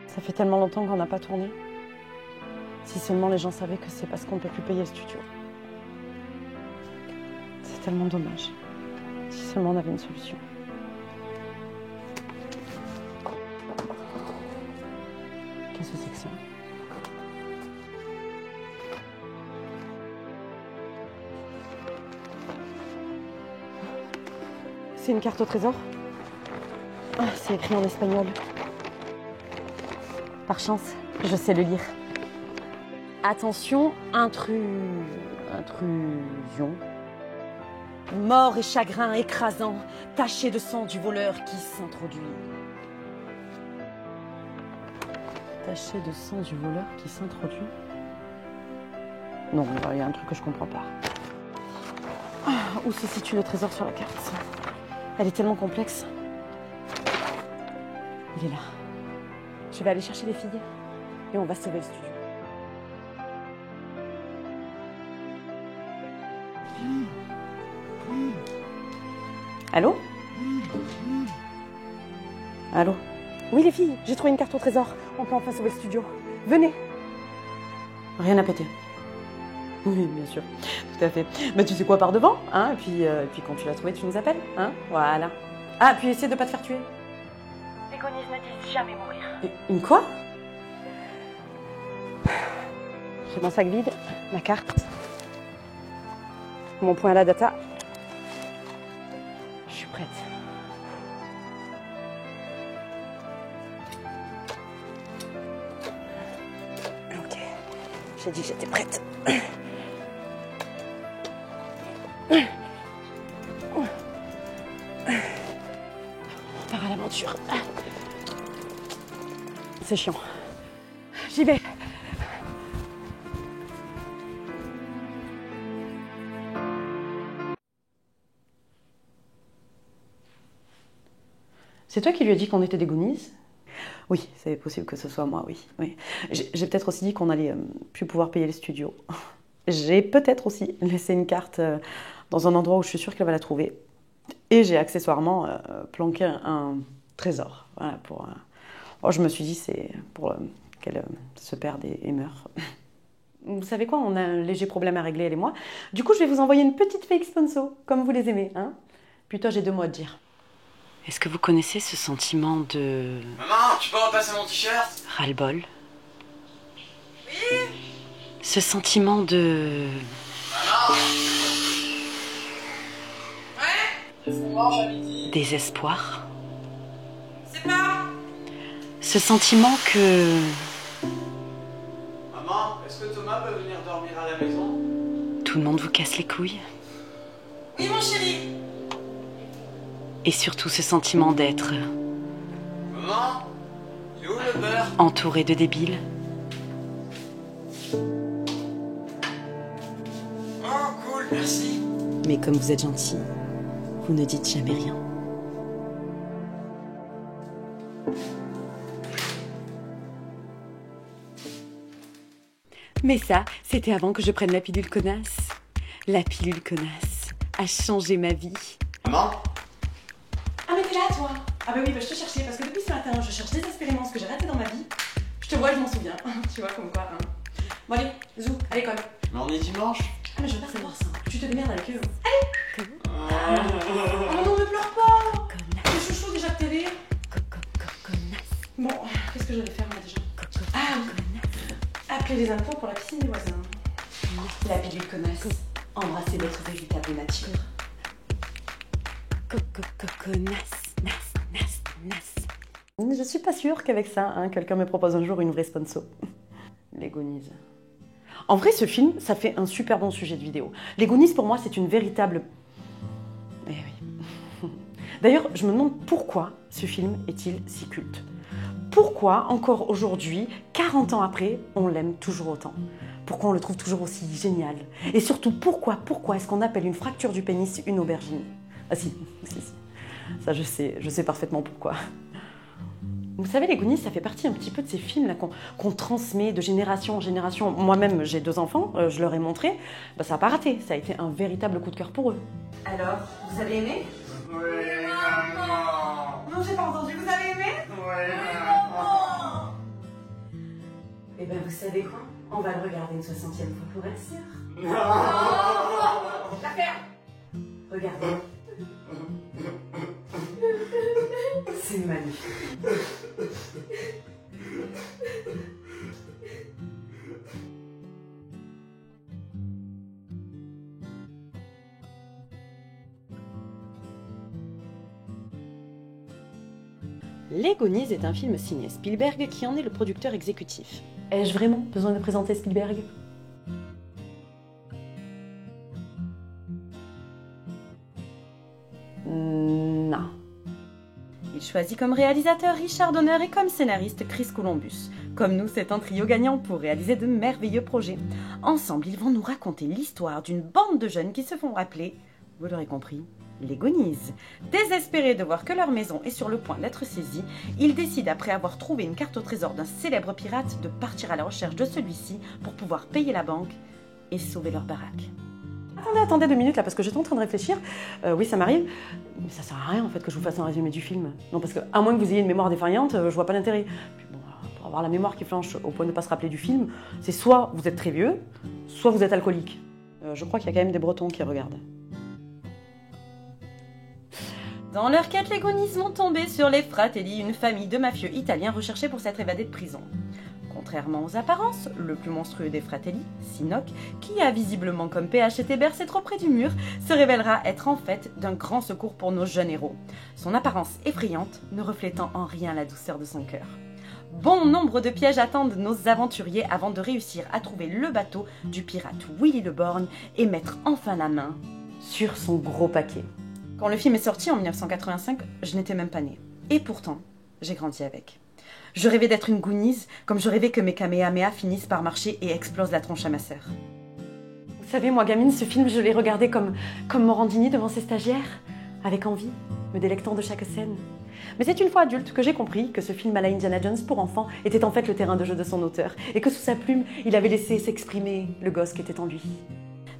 Ça fait tellement longtemps qu'on n'a pas tourné. Si seulement les gens savaient que c'est parce qu'on ne peut plus payer le studio. C'est tellement dommage. Si seulement on avait une solution. Qu'est-ce que c'est que ça? C'est une carte au trésor? Ah, c'est écrit en espagnol. Par chance, je sais le lire. Attention, intrusion. Mort et chagrin écrasant, taché de sang du voleur qui s'introduit. Taché de sang du voleur qui s'introduit? Non, il y a un truc que je comprends pas. Où se situe le trésor sur la carte? Elle est tellement complexe. Il est là. Je vais aller chercher les filles et on va sauver le studio. Allô? Allô? Oui les filles, j'ai trouvé une carte au trésor. On peut enfin sauver le studio. Venez. Rien à péter. Oui, bien sûr, tout à fait. Mais tu sais quoi par devant, hein? Et puis quand tu l'as trouvé, tu nous appelles, hein? Voilà. Ah, puis essaie de pas te faire tuer. Les Goonies ne disent jamais mourir. Une quoi? J'ai mon sac vide, ma carte, mon point à la data. Je suis prête. Ok, j'ai dit que j'étais prête. On part à l'aventure. C'est chiant. J'y vais. C'est toi qui lui as dit qu'on était des Goonies? Oui, c'est possible que ce soit moi, oui. J'ai peut-être aussi dit qu'on allait plus pouvoir payer les studios. J'ai peut-être aussi laissé une carte dans un endroit où je suis sûre qu'elle va la trouver. Et j'ai accessoirement planqué un trésor. Voilà, je me suis dit, c'est pour qu'elle se perde et meure. Vous savez quoi, on a un léger problème à régler, elle et moi. Du coup, je vais vous envoyer une petite fake sponsor, comme vous les aimez. Hein. Puis toi, j'ai 2 mots à te dire. Est-ce que vous connaissez ce sentiment de... Maman, tu peux repasser mon t-shirt? ras-le-bol? Oui. Ce sentiment de... Maman. Ouais. Qu'est-ce qu'on mange à midi? désespoir? C'est pas. Ce sentiment que... Maman, est-ce que Thomas peut venir dormir à la maison? tout le monde vous casse les couilles? Oui, mon chéri. Et surtout ce sentiment d'être... Maman, il est où le beurre? entouré de débiles? Oh, cool, merci. Mais comme vous êtes gentil, vous ne dites jamais rien. Mais ça, c'était avant que je prenne la pilule connasse. La pilule connasse a changé ma vie. Maman? Ah mais t'es là toi? Ah bah oui, je te cherchais parce que depuis ce matin, je cherche désespérément ce que j'ai raté dans ma vie. Je te vois, je m'en souviens. Tu vois, comme quoi. Hein. Bon allez, zou, à l'école. Mais on est dimanche. Ah mais je veux pas savoir ça. Tu te démerdes avec eux. Allez! Oh non, ne pleure pas! C'est chouchou déjà de télé. Bon, qu'est-ce que j'allais faire moi déjà? Ah oui! Appeler les impôts pour la piscine des voisins. La pilule connasse. Embrasser votre véritable nature. Je suis pas sûre qu'avec ça, quelqu'un me propose un jour une vraie sponsor. Les Goonies. En vrai, ce film, ça fait un super bon sujet de vidéo. Les Goonies, pour moi, c'est une véritable... Eh oui. D'ailleurs, je me demande pourquoi ce film est-il si culte. Pourquoi, encore aujourd'hui, 40 ans après, on l'aime toujours autant? Pourquoi on le trouve toujours aussi génial? Et surtout, pourquoi est-ce qu'on appelle une fracture du pénis une aubergine? Ah si. Ça, je sais parfaitement pourquoi. Vous savez, les Goonies, ça fait partie un petit peu de ces films là qu'on transmet de génération en génération. Moi-même, j'ai 2 enfants, je leur ai montré. Bah, ça n'a pas raté, ça a été un véritable coup de cœur pour eux. Alors, vous avez aimé? Oui, maman. Non, j'ai pas entendu, vous avez aimé? Oui, maman. ben vous savez quoi? On va le regarder une 60e fois pour être sûr. La ferme. Regardez. C'est magnifique. Les Goonies est un film signé Spielberg qui en est le producteur exécutif. Ai-je vraiment besoin de présenter Spielberg? Non. Il choisit comme réalisateur Richard Donner et comme scénariste Chris Columbus. Comme nous, c'est un trio gagnant pour réaliser de merveilleux projets. Ensemble, ils vont nous raconter l'histoire d'une bande de jeunes qui se font appeler, vous l'aurez compris, les Goonies. Désespérés de voir que leur maison est sur le point d'être saisie, ils décident, après avoir trouvé une carte au trésor d'un célèbre pirate, de partir à la recherche de celui-ci pour pouvoir payer la banque et sauver leur baraque. Attendez 2 minutes là, parce que j'étais en train de réfléchir. Oui, ça m'arrive, mais ça sert à rien en fait que je vous fasse un résumé du film. Non, parce que à moins que vous ayez une mémoire défaillante, je vois pas l'intérêt. Puis bon, pour avoir la mémoire qui flanche au point de ne pas se rappeler du film, c'est soit vous êtes très vieux, soit vous êtes alcoolique. Je crois qu'il y a quand même des Bretons qui regardent. Dans leur quête, les Goonies vont tomber sur les Fratelli, une famille de mafieux italiens recherchés pour s'être évadés de prison. Contrairement aux apparences, le plus monstrueux des Fratelli, Sinoc, qui a visiblement comme PH été bercé trop près du mur, se révélera être en fait d'un grand secours pour nos jeunes héros, son apparence effrayante ne reflétant en rien la douceur de son cœur. Bon nombre de pièges attendent nos aventuriers avant de réussir à trouver le bateau du pirate Willy le Borgne et mettre enfin la main sur son gros paquet. Quand le film est sorti en 1985, je n'étais même pas née. Et pourtant, j'ai grandi avec. Je rêvais d'être une Goonies, comme je rêvais que mes Kamehameha finissent par marcher et explosent la tronche à ma sœur. Vous savez, moi, gamine, ce film, je l'ai regardé comme Morandini devant ses stagiaires, avec envie, me délectant de chaque scène. Mais c'est une fois adulte que j'ai compris que ce film à la Indiana Jones pour enfants était en fait le terrain de jeu de son auteur, et que sous sa plume, il avait laissé s'exprimer le gosse qui était en lui.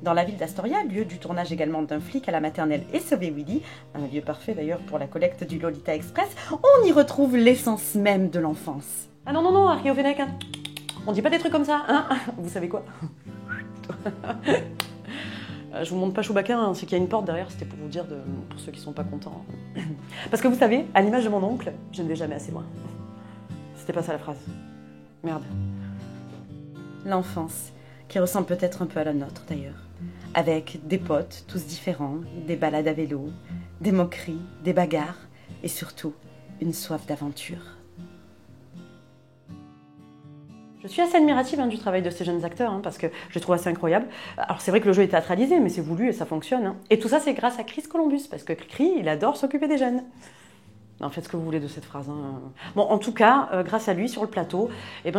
Dans la ville d'Astoria, lieu du tournage également d'un flic à la maternelle et sauver Willy, un lieu parfait d'ailleurs pour la collecte du Lolita Express, on y retrouve l'essence même de l'enfance. Ah non, Harry Ovenek, hein. On dit pas des trucs comme ça, hein. Vous savez quoi? Je vous montre pas Chewbacca, hein, c'est qu'il y a une porte derrière, c'était pour vous dire, pour ceux qui sont pas contents. Parce que vous savez, à l'image de mon oncle, je ne vais jamais assez loin. C'était pas ça la phrase. Merde. L'enfance, qui ressemble peut-être un peu à la nôtre d'ailleurs. Avec des potes, tous différents, des balades à vélo, des moqueries, des bagarres, et surtout, une soif d'aventure. Je suis assez admirative du travail de ces jeunes acteurs, parce que je les trouve assez incroyables. Alors c'est vrai que le jeu est théâtralisé, mais c'est voulu et ça fonctionne. Et tout ça, c'est grâce à Chris Columbus, parce que Chris, il adore s'occuper des jeunes. Non, faites ce que vous voulez de cette phrase. Bon, en tout cas, grâce à lui, sur le plateau,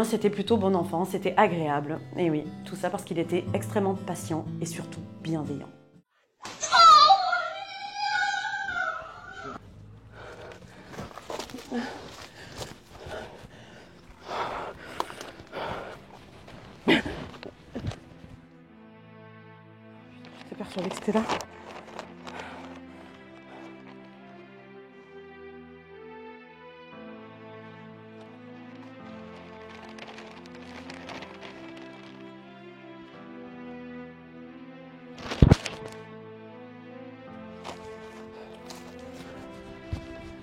c'était plutôt bon enfant, c'était agréable. Et oui, tout ça parce qu'il était extrêmement patient et surtout bienveillant. J'étais persuadée que c'était là.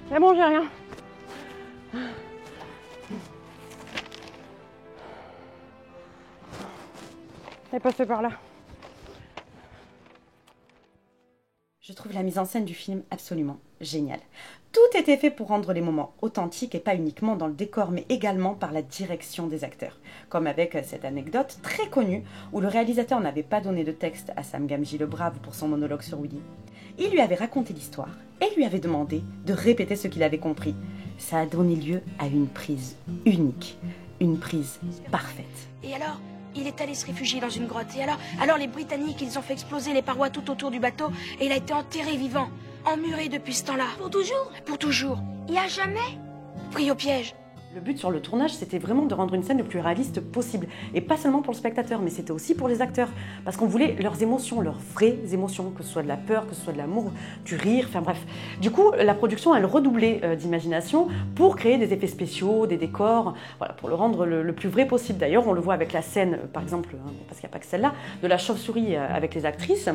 Mais bon, j'ai rien. Elle est passée par là. Je trouve la mise en scène du film absolument géniale. Tout était fait pour rendre les moments authentiques et pas uniquement dans le décor, mais également par la direction des acteurs. Comme avec cette anecdote très connue où le réalisateur n'avait pas donné de texte à Sam Gamgee le Brave pour son monologue sur Willy. Il lui avait raconté l'histoire et lui avait demandé de répéter ce qu'il avait compris. Ça a donné lieu à une prise unique, une prise parfaite. Et alors, il est allé se réfugier dans une grotte. Et alors les Britanniques, ils ont fait exploser les parois tout autour du bateau et il a été enterré vivant, emmuré depuis ce temps-là. Pour toujours? Pour toujours. Il y a jamais? Pris au piège. Le but sur le tournage, c'était vraiment de rendre une scène le plus réaliste possible. Et pas seulement pour le spectateur, mais c'était aussi pour les acteurs. Parce qu'on voulait leurs émotions, leurs vraies émotions, que ce soit de la peur, que ce soit de l'amour, du rire, enfin bref. Du coup, la production, elle redoublait d'imagination pour créer des effets spéciaux, des décors, voilà, pour le rendre le plus vrai possible. D'ailleurs, on le voit avec la scène, par exemple, parce qu'il n'y a pas que celle-là, de la chauve-souris avec les actrices.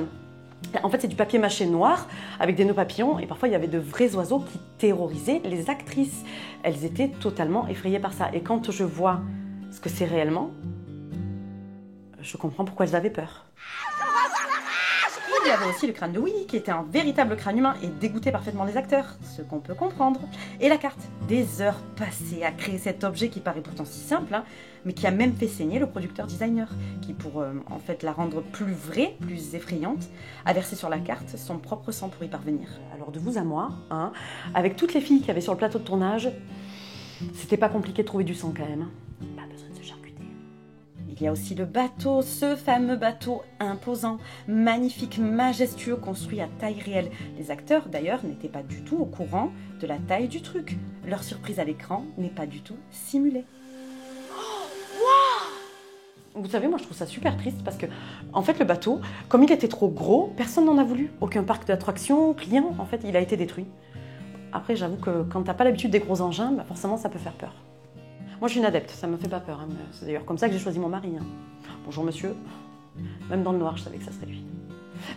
En fait, c'est du papier mâché noir avec des nœuds papillons et parfois il y avait de vrais oiseaux qui terrorisaient les actrices. Elles étaient totalement effrayées par ça. Et quand je vois ce que c'est réellement, je comprends pourquoi elles avaient peur. Il y avait aussi le crâne de Willy, qui était un véritable crâne humain et dégoûtait parfaitement les acteurs, ce qu'on peut comprendre. Et la carte, des heures passées à créer cet objet qui paraît pourtant si simple, hein, mais qui a même fait saigner le producteur designer, qui pour en fait la rendre plus vraie, plus effrayante, a versé sur la carte son propre sang pour y parvenir. Alors de vous à moi, hein, avec toutes les filles qu'il y avait sur le plateau de tournage, c'était pas compliqué de trouver du sang quand même. Pas besoin de se charcuter. Il y a aussi le bateau, ce fameux bateau imposant, magnifique, majestueux, construit à taille réelle. Les acteurs, d'ailleurs, n'étaient pas du tout au courant de la taille du truc. Leur surprise à l'écran n'est pas du tout simulée. Vous savez, moi je trouve ça super triste parce que, en fait, le bateau, comme il était trop gros, personne n'en a voulu. Aucun parc d'attractions, rien, en fait, il a été détruit. Après, j'avoue que quand t'as pas l'habitude des gros engins, bah forcément ça peut faire peur. Moi je suis une adepte, ça me fait pas peur. Hein. C'est d'ailleurs comme ça que j'ai choisi mon mari. Hein. Bonjour monsieur. Même dans le noir, je savais que ça serait lui.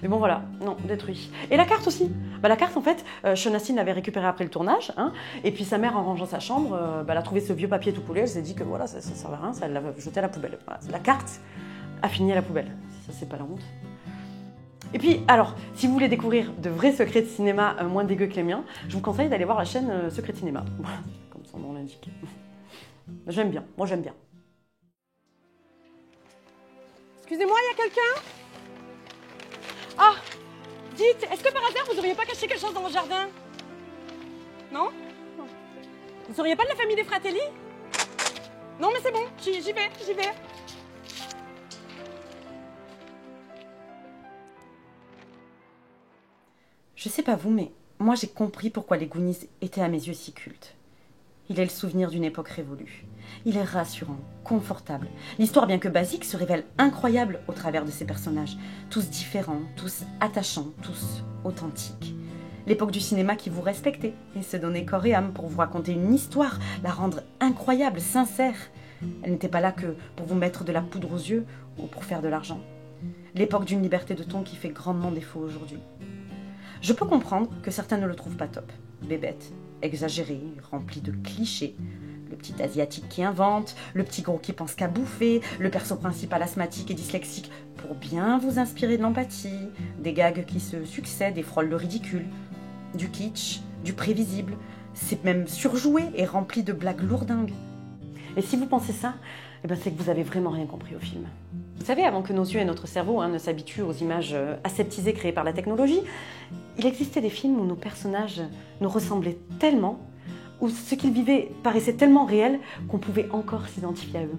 Mais bon voilà, non, détruit. Et la carte aussi. Bah, la carte en fait, Sean Astin l'avait récupérée après le tournage. Hein, et puis sa mère, en rangeant sa chambre, elle a trouvé ce vieux papier tout coulé. Elle s'est dit que voilà, ça servait à rien, ça l'a jeté à la poubelle. Voilà, la carte a fini à la poubelle. Ça c'est pas la honte. Et puis, alors, si vous voulez découvrir de vrais secrets de cinéma moins dégueux que les miens, je vous conseille d'aller voir la chaîne Secret de Cinéma. Voilà, comme son nom l'indique. J'aime bien, moi j'aime bien. Excusez-moi, il y a quelqu'un? Ah, dites, est-ce que par hasard vous auriez pas caché quelque chose dans votre jardin? Non? Vous seriez pas de la famille des Fratelli? Non, mais c'est bon, j'y vais. Je sais pas vous, mais moi j'ai compris pourquoi les Goonies étaient à mes yeux si cultes. Il est le souvenir d'une époque révolue. Il est rassurant, confortable. L'histoire, bien que basique, se révèle incroyable au travers de ces personnages. Tous différents, tous attachants, tous authentiques. L'époque du cinéma qui vous respectait et se donnait corps et âme pour vous raconter une histoire, la rendre incroyable, sincère. Elle n'était pas là que pour vous mettre de la poudre aux yeux ou pour faire de l'argent. L'époque d'une liberté de ton qui fait grandement défaut aujourd'hui. Je peux comprendre que certains ne le trouvent pas top. Bébête, exagéré, rempli de clichés. Le petit asiatique qui invente, le petit gros qui pense qu'à bouffer, le perso principal asthmatique et dyslexique pour bien vous inspirer de l'empathie, des gags qui se succèdent et frôlent le ridicule, du kitsch, du prévisible, c'est même surjoué et rempli de blagues lourdingues. Et si vous pensez ça, eh ben c'est que vous avez vraiment rien compris au film. Vous savez, avant que nos yeux et notre cerveau ne s'habituent aux images aseptisées créées par la technologie, il existait des films où nos personnages nous ressemblaient tellement, où ce qu'ils vivaient paraissait tellement réel qu'on pouvait encore s'identifier à eux.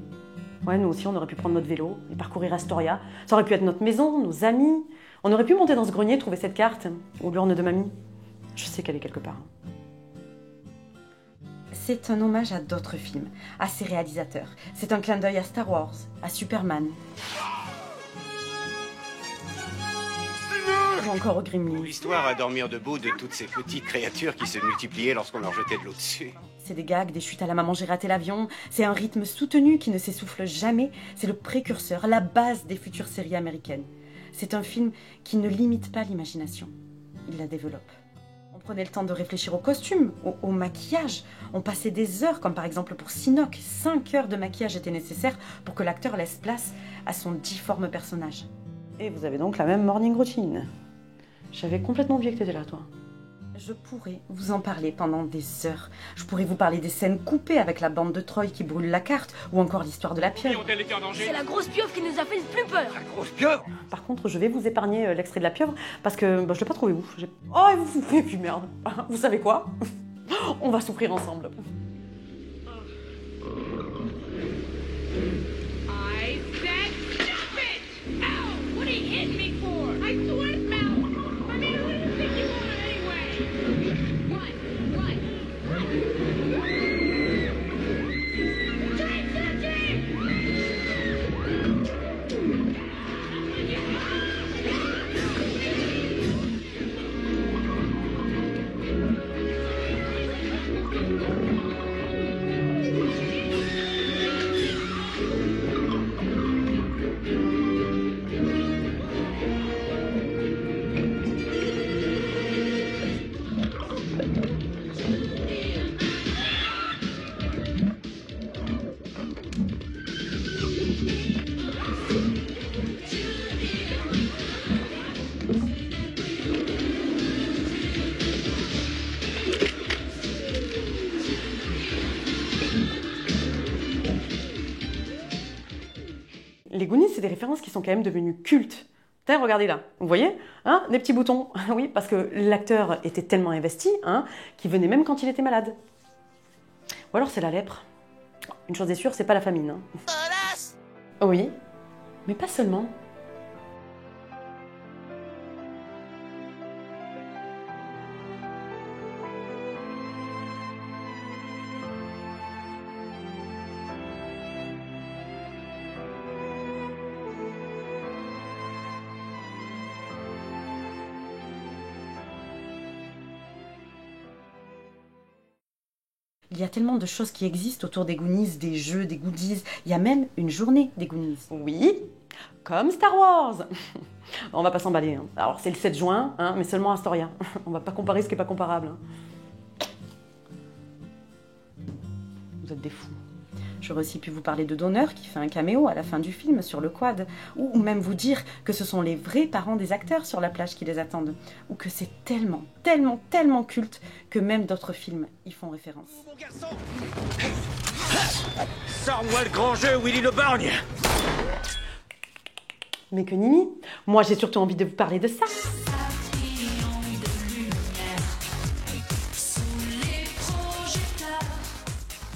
Ouais, nous aussi, on aurait pu prendre notre vélo et parcourir Astoria. Ça aurait pu être notre maison, nos amis. On aurait pu monter dans ce grenier, trouver cette carte, ou l'urne de mamie. Je sais qu'elle est quelque part. C'est un hommage à d'autres films, à ses réalisateurs. C'est un clin d'œil à Star Wars, à Superman. Ou encore au Gremlins. L'histoire à dormir debout de toutes ces petites créatures qui se multipliaient lorsqu'on leur jetait de l'eau dessus. C'est des gags, des chutes à la maman j'ai raté l'avion. C'est un rythme soutenu qui ne s'essouffle jamais. C'est le précurseur, la base des futures séries américaines. C'est un film qui ne limite pas l'imagination. Il la développe. On prenait le temps de réfléchir aux costumes, au maquillage. On passait des heures, comme par exemple pour Sinoc. 5 heures de maquillage étaient nécessaires pour que l'acteur laisse place à son difforme personnage. Et vous avez donc la même morning routine. J'avais complètement oublié que t'étais là, toi. Je pourrais vous en parler pendant des heures. Je pourrais vous parler des scènes coupées avec la bande de Troy qui brûle la carte, ou encore l'histoire de la pieuvre. C'est la grosse pieuvre qui nous a fait le plus peur. La grosse pieuvre! Par contre, je vais vous épargner l'extrait de la pieuvre, parce que je l'ai pas trouvé ouf. Oh, et puis merde. Vous savez quoi? On va souffrir ensemble. I said stop it! Ow! What are you hitting me for? I swear to Mel! I mean, who do you think you are anyway? What? des références qui sont quand même devenues cultes. Tiens, regardez là, vous voyez, hein, des petits boutons. Oui, parce que l'acteur était tellement investi, hein, qu'il venait même quand il était malade. Ou alors c'est la lèpre. Une chose est sûre, c'est pas la famine. Hein. Oui, mais pas seulement. Il y a tellement de choses qui existent autour des Goonies, des jeux, des goodies. Il y a même une journée des Goonies. Oui, comme Star Wars. On va pas s'emballer. Hein. Alors c'est le 7 juin, hein, mais seulement à Astoria. On va pas comparer ce qui est pas comparable. Hein. Vous êtes des fous. J'aurais aussi pu vous parler de Donner qui fait un caméo à la fin du film sur le quad, ou même vous dire que ce sont les vrais parents des acteurs sur la plage qui les attendent, ou que c'est tellement, tellement, tellement culte que même d'autres films y font référence. Mon garçon, sors-moi le grand jeu, Willy le Borgne. Mais que nini, moi j'ai surtout envie de vous parler de ça.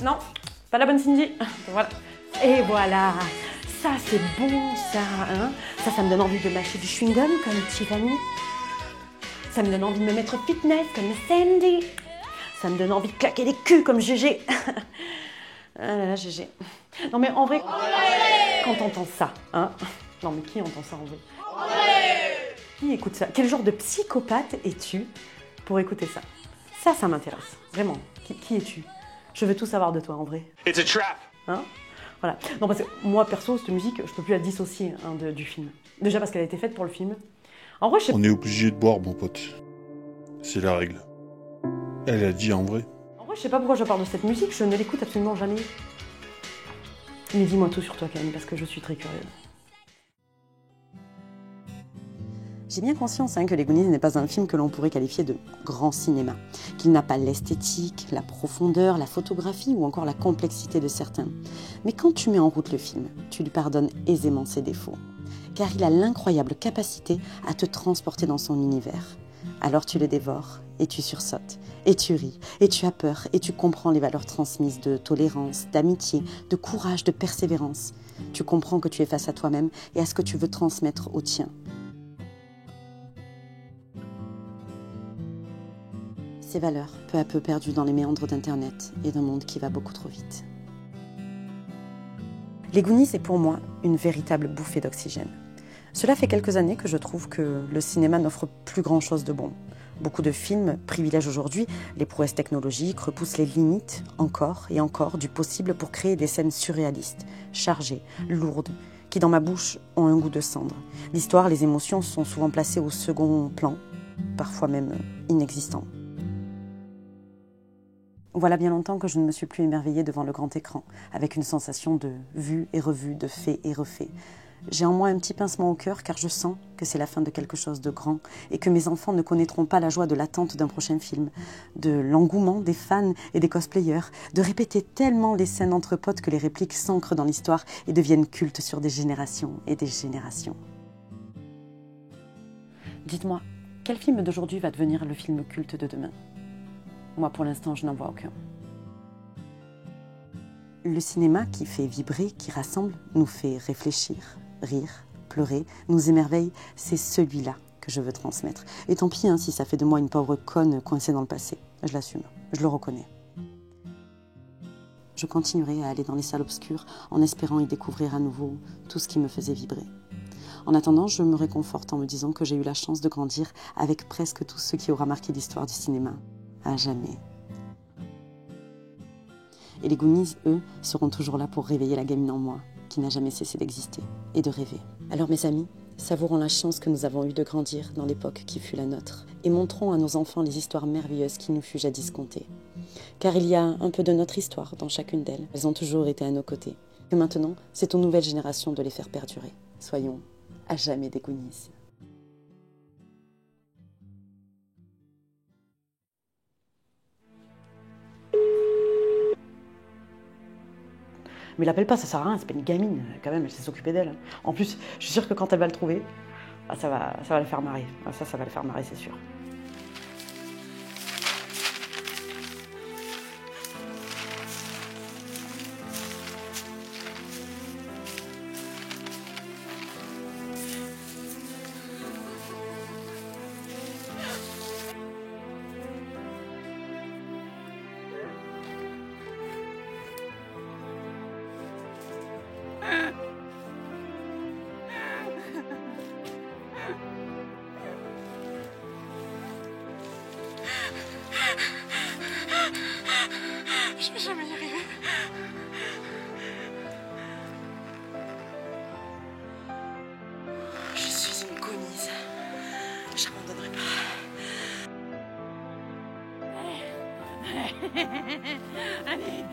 Non, pas la bonne Cindy. Voilà. Et voilà. Ça, c'est bon, ça. Hein, ça me donne envie de mâcher du chewing-gum comme Tiffany. Ça me donne envie de me mettre fitness comme Sandy. Ça me donne envie de claquer les culs comme Gégé. Ah là là, Gégé. Non mais en vrai, quand t'entends ça, hein. Non mais qui entend ça en vrai? Qui écoute ça? Quel genre de psychopathe es-tu pour écouter ça? Ça m'intéresse. Vraiment. Qui es-tu? Je veux tout savoir de toi, en vrai. It's a trap. Hein? Voilà. Non, parce que moi, perso, cette musique, je peux plus la dissocier hein, du film. Déjà parce qu'elle a été faite pour le film. En vrai, je sais On est obligé de boire, mon pote. C'est la règle. Elle a dit en vrai. En vrai, je sais pas pourquoi je parle de cette musique, je ne l'écoute absolument jamais. Mais dis-moi tout sur toi, quand même, parce que je suis très curieuse. J'ai bien conscience que Les Goonies n'est pas un film que l'on pourrait qualifier de grand cinéma, qu'il n'a pas l'esthétique, la profondeur, la photographie ou encore la complexité de certains. Mais quand tu mets en route le film, tu lui pardonnes aisément ses défauts, car il a l'incroyable capacité à te transporter dans son univers. Alors tu le dévores, et tu sursautes, et tu ris, et tu as peur, et tu comprends les valeurs transmises de tolérance, d'amitié, de courage, de persévérance. Tu comprends que tu es face à toi-même et à ce que tu veux transmettre au tien. Ces valeurs, peu à peu perdues dans les méandres d'Internet et d'un monde qui va beaucoup trop vite. Les Goonies est pour moi une véritable bouffée d'oxygène. Cela fait quelques années que je trouve que le cinéma n'offre plus grand-chose de bon. Beaucoup de films privilègent aujourd'hui les prouesses technologiques, repoussent les limites encore et encore du possible pour créer des scènes surréalistes, chargées, lourdes, qui dans ma bouche ont un goût de cendre. L'histoire, les émotions sont souvent placées au second plan, parfois même inexistants. Voilà bien longtemps que je ne me suis plus émerveillée devant le grand écran, avec une sensation de vue et revue, de fait et refait. J'ai en moi un petit pincement au cœur car je sens que c'est la fin de quelque chose de grand et que mes enfants ne connaîtront pas la joie de l'attente d'un prochain film, de l'engouement des fans et des cosplayers, de répéter tellement les scènes entre potes que les répliques s'ancrent dans l'histoire et deviennent cultes sur des générations et des générations. Dites-moi, quel film d'aujourd'hui va devenir le film culte de demain ? Moi, pour l'instant, je n'en vois aucun. Le cinéma qui fait vibrer, qui rassemble, nous fait réfléchir, rire, pleurer, nous émerveille, c'est celui-là que je veux transmettre. Et tant pis si ça fait de moi une pauvre conne coincée dans le passé. Je l'assume, je le reconnais. Je continuerai à aller dans les salles obscures en espérant y découvrir à nouveau tout ce qui me faisait vibrer. En attendant, je me réconforte en me disant que j'ai eu la chance de grandir avec presque tout ce qui aura marqué l'histoire du cinéma. À jamais. Et les Goonies, eux, seront toujours là pour réveiller la gamine en moi, qui n'a jamais cessé d'exister et de rêver. Alors mes amis, savourons la chance que nous avons eue de grandir dans l'époque qui fut la nôtre, et montrons à nos enfants les histoires merveilleuses qui nous fut jadis contées. Car il y a un peu de notre histoire dans chacune d'elles. Elles ont toujours été à nos côtés. Et maintenant, c'est aux nouvelles générations de les faire perdurer. Soyons à jamais des Goonies. Mais l'appelle pas, ça sert à rien, c'est pas une gamine, quand même, elle sait s'occuper d'elle. En plus, je suis sûre que quand elle va le trouver, ah, ça va le faire marrer. Ah, ça va le faire marrer, c'est sûr. Je vais jamais y arriver. Je suis une gonise. J'abandonnerai pas. Allez.